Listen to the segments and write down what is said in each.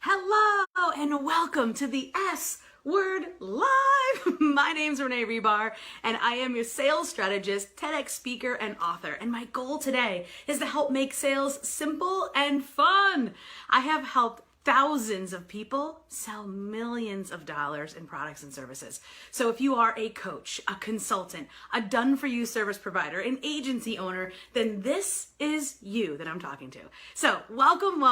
Hello and welcome to the S-Word Live. My name's Renee Rebar and I am your sales strategist, TEDx speaker, and author. And my goal today is to help make sales simple and fun. I have helped thousands of people sell millions of dollars in products and services. So if you are a coach, a consultant, a done-for-you service provider, an agency owner, then this is you that I'm talking to. So welcome.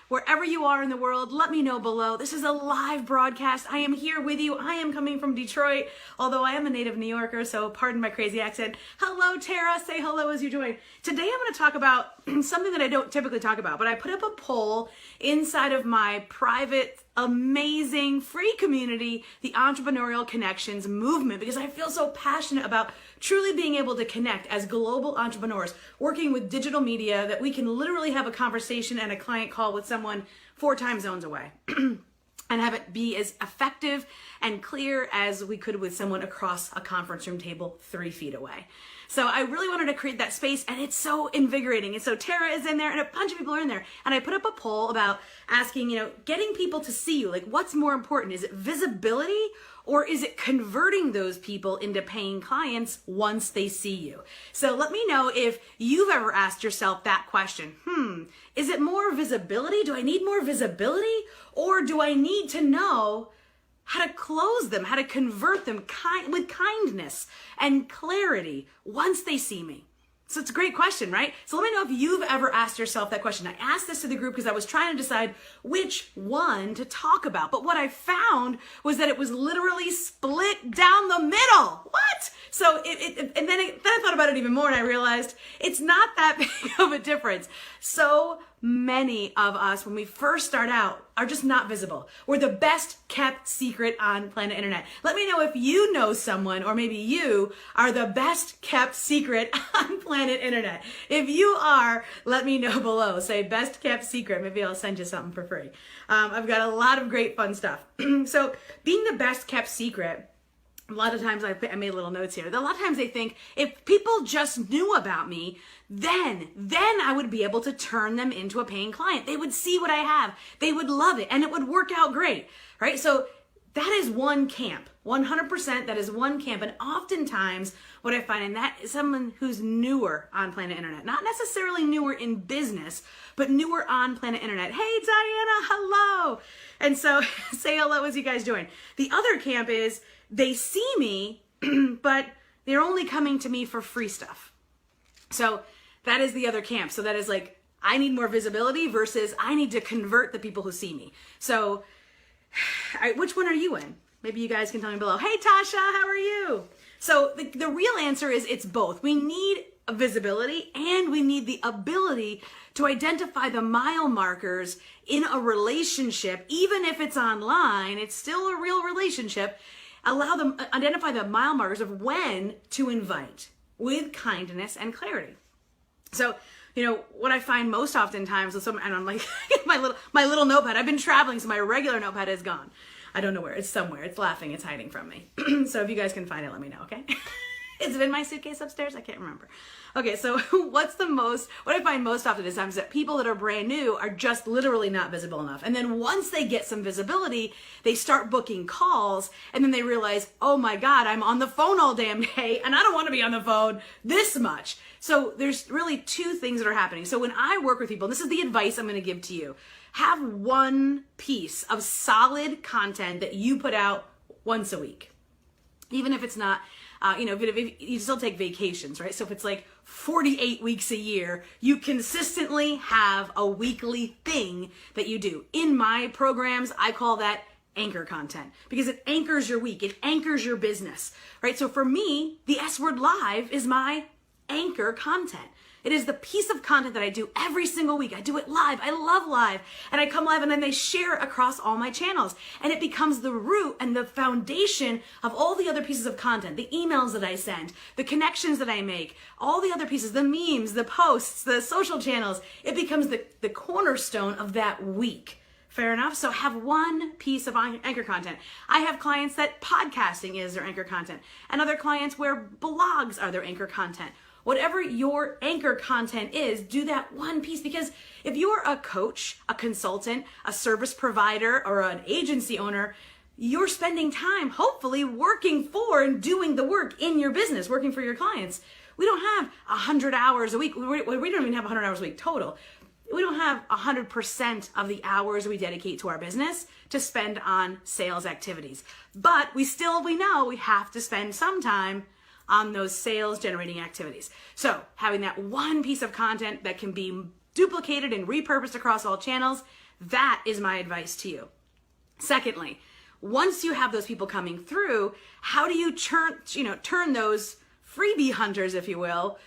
Wherever you are in the world, let me know below. This is a live broadcast. I am here with you. I am coming from Detroit, although I am a native New Yorker, so pardon my crazy accent. Hello, Tara. Say hello as you join. Today I'm going to talk about something that I don't typically talk about, but I put up a poll inside of my private, amazing, free community, the Entrepreneurial Connections Movement, because I feel so passionate about truly being able to connect as global entrepreneurs, working with digital media, that we can literally have a conversation and a client call with someone 4 time zones away. And have it be as effective and clear as we could with someone across a conference room table 3 feet away. So I really wanted to create that space, and it's so invigorating. And so Tara is in there and a bunch of people are in there. And I put up a poll about asking, getting people to see you. Like, what's more important? Is it visibility, or is it converting those people into paying clients once they see you? So let me know if you've ever asked yourself that question. Is it more visibility? Do I need more visibility? Or do I need to know how to close them, how to convert them with kindness and clarity once they see me? So it's a great question, right? So let me know if you've ever asked yourself that question. I asked this to the group because I was trying to decide which one to talk about. But what I found was that it was literally split down the middle. What? So then I thought about it even more, and I realized it's not that big of a difference. So many of us, when we first start out, are just not visible. We're the best kept secret on planet Internet. Let me know if you know someone, or maybe you are the best kept secret on planet Internet. If you are, let me know below. Say best kept secret. Maybe I'll send you something for free. I've got a lot of great fun stuff. So being the best kept secret, a lot of times I made little notes here. A lot of times they think if people just knew about me, then I would be able to turn them into a paying client. They would see what I have. They would love it, and it would work out great, right? So that is one camp. 100%, that is one camp. And oftentimes what I find, and that is someone who's newer on planet Internet, not necessarily newer in business, but newer on planet Internet. Hey, Diana, hello. And so say hello as you guys join. The other camp is they see me, but they're only coming to me for free stuff. So that is the other camp. So that is like, I need more visibility versus I need to convert the people who see me. So which one are you in? Maybe you guys can tell me below. Hey, Tasha, how are you? So the real answer is it's both. We need a visibility, and we need the ability to identify the mile markers in a relationship. Even if it's online, it's still a real relationship. Allow them identify the mile markers of when to invite with kindness and clarity. So, what I find most oftentimes with and I'm like, my little notepad, I've been traveling, so my regular notepad is gone. I don't know where. It's somewhere. It's laughing. It's hiding from me. So if you guys can find it, let me know, okay? It's in my suitcase upstairs. I can't remember. Okay, so what I find most often is times that people that are brand new are just literally not visible enough. And then once they get some visibility, they start booking calls, and then they realize, oh my God, I'm on the phone all damn day, and I don't want to be on the phone this much. So there's really 2 things that are happening. So when I work with people, and this is the advice I'm going to give to you, have one piece of solid content that you put out once a week. Even if it's not, if you still take vacations, right? So if it's like 48 weeks a year, you consistently have a weekly thing that you do. In my programs, I call that anchor content, because it anchors your week. It anchors your business, right? So for me, the S-Word Live is my anchor content. It is the piece of content that I do every single week. I do it live. I love live. And I come live, and then they share across all my channels. And it becomes the root and the foundation of all the other pieces of content, the emails that I send, the connections that I make, all the other pieces, the memes, the posts, the social channels. It becomes the cornerstone of that week. Fair enough? So have one piece of anchor content. I have clients that podcasting is their anchor content, and other clients where blogs are their anchor content. whatever your anchor content is, do that one piece, because if you're a coach, a consultant, a service provider, or an agency owner, you're spending time hopefully working for and doing the work in your business, working for your clients. We don't have 100 hours a week. We don't even have 100 hours a week total. We don't have 100% of the hours we dedicate to our business to spend on sales activities. But we know we have to spend some time on those sales generating activities. So having that one piece of content that can be duplicated and repurposed across all channels, that is my advice to you. Secondly, once you have those people coming through, how do you turn those freebie hunters, if you will,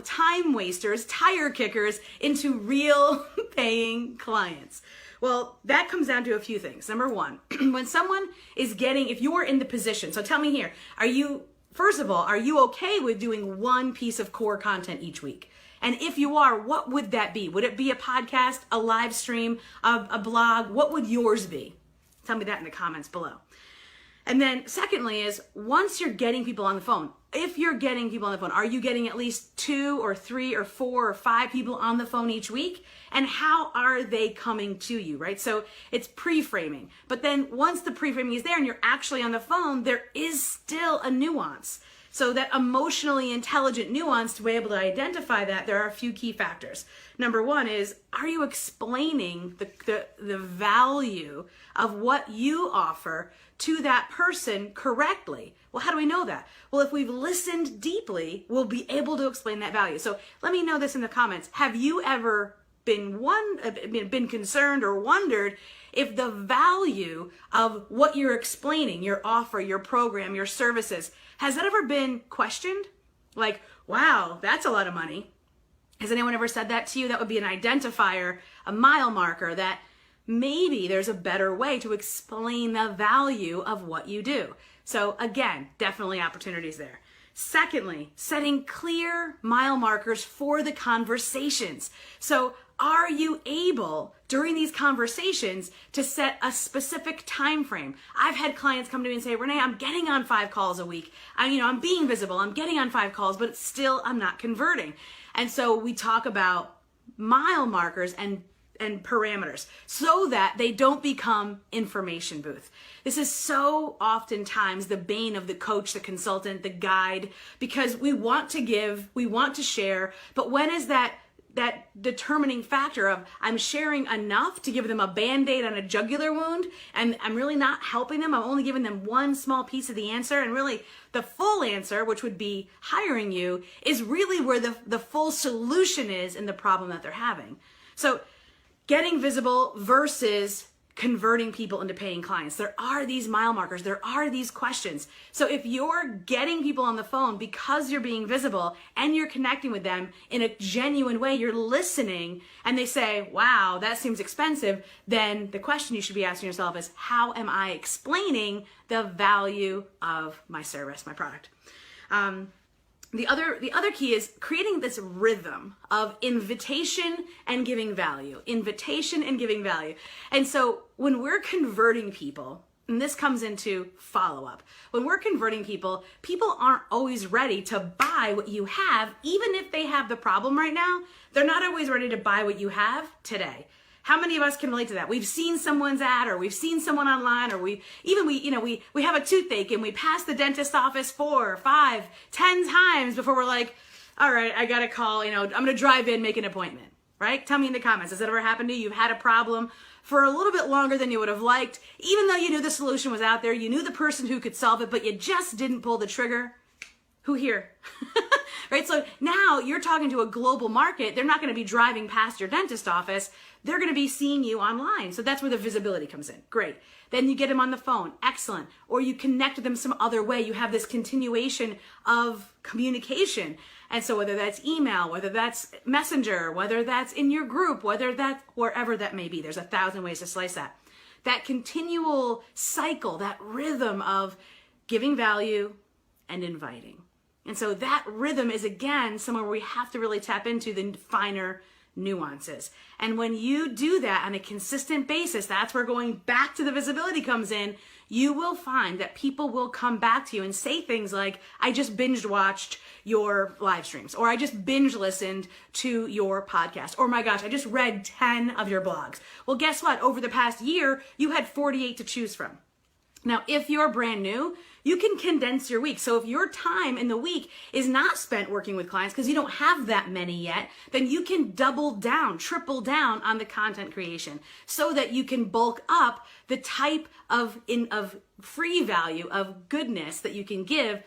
time wasters, tire kickers, into real paying clients? Well, that comes down to a few things. Number one, when someone is if you're in the position, so tell me here, first of all, are you okay with doing one piece of core content each week? And if you are, what would that be? Would it be a podcast, a live stream, a blog? What would yours be? Tell me that in the comments below. And then secondly is, once you're getting people on the phone, if you're getting people on the phone, are you getting at least 2 or 3 or 4 or 5 people on the phone each week? And how are they coming to you, right? So it's pre-framing. But then once the pre-framing is there and you're actually on the phone, there is still a nuance. So that emotionally intelligent nuance, to be able to identify that, there are a few key factors. Number one is, are you explaining the value of what you offer to that person correctly? Well, how do we know that? Well, if we've listened deeply, we'll be able to explain that value. So let me know this in the comments. Have you ever been concerned or wondered if the value of what you're explaining, your offer, your program, your services, has that ever been questioned? Like, wow, that's a lot of money. Has anyone ever said that to you? That would be an identifier, a mile marker, that maybe there's a better way to explain the value of what you do. So again, definitely opportunities there. Secondly, setting clear mile markers for the conversations. So are you able during these conversations to set a specific time frame? I've had clients come to me and say, Renee, I'm getting on 5 calls a week. I'm being visible. I'm getting on 5 calls, but still I'm not converting. And so we talk about mile markers and parameters so that they don't become information booth. This is so oftentimes the bane of the coach, the consultant, the guide, because we want to give, we want to share, but when is that determining factor of I'm sharing enough to give them a Band-Aid on a jugular wound and I'm really not helping them? I'm only giving them one small piece of the answer, and really the full answer, which would be hiring you, is really where the full solution is in the problem that they're having. So getting visible versus converting people into paying clients. There are these mile markers. There are these questions. So if you're getting people on the phone because you're being visible and you're connecting with them in a genuine way, you're listening, and they say, wow, that seems expensive, then the question you should be asking yourself is, how am I explaining the value of my service, my product? The other key is creating this rhythm of invitation and giving value, invitation and giving value. And so when we're converting people, and this comes into follow-up, when we're converting people, people aren't always ready to buy what you have. Even if they have the problem right now, they're not always ready to buy what you have today. How many of us can relate to that? We've seen someone's ad, or we've seen someone online, or we have a toothache and we pass the dentist office 4, 5, 10 times before we're like, all right, I gotta call, I'm gonna drive in, make an appointment, right? Tell me in the comments, has that ever happened to you? You've had a problem for a little bit longer than you would have liked, even though you knew the solution was out there, you knew the person who could solve it, but you just didn't pull the trigger. Who here? Right? So now you're talking to a global market. They're not going to be driving past your dentist office. They're going to be seeing you online. So that's where the visibility comes in. Great. Then you get them on the phone. Excellent. Or you connect with them some other way. You have this continuation of communication. And so whether that's email, whether that's messenger, whether that's in your group, whether that's wherever that may be, there's 1,000 ways to slice that. That continual cycle, that rhythm of giving value and inviting. And so that rhythm is, again, somewhere where we have to really tap into the finer nuances. And when you do that on a consistent basis, that's where going back to the visibility comes in. You will find that people will come back to you and say things like, I just binge watched your live streams, or I just binge listened to your podcast, or my gosh, I just read 10 of your blogs. Well, guess what? Over the past year, you had 48 to choose from. Now, if you're brand new, you can condense your week. So if your time in the week is not spent working with clients because you don't have that many yet, then you can double down, triple down on the content creation so that you can bulk up the type of free value, of goodness that you can give,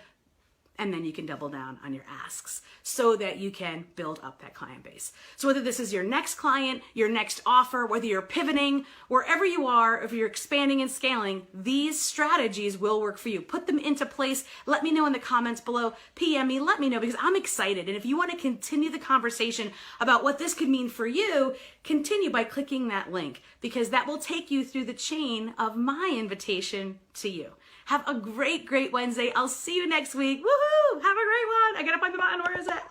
and then you can double down on your asks so that you can build up that client base. So whether this is your next client, your next offer, whether you're pivoting, wherever you are, if you're expanding and scaling, these strategies will work for you. Put them into place. Let me know in the comments below. PM me, let me know, because I'm excited. And if you want to continue the conversation about what this could mean for you, continue by clicking that link, because that will take you through the chain of my invitation to you. Have a great, great Wednesday. I'll see you next week. Woohoo! Have a great one. I gotta find the button. Where is it?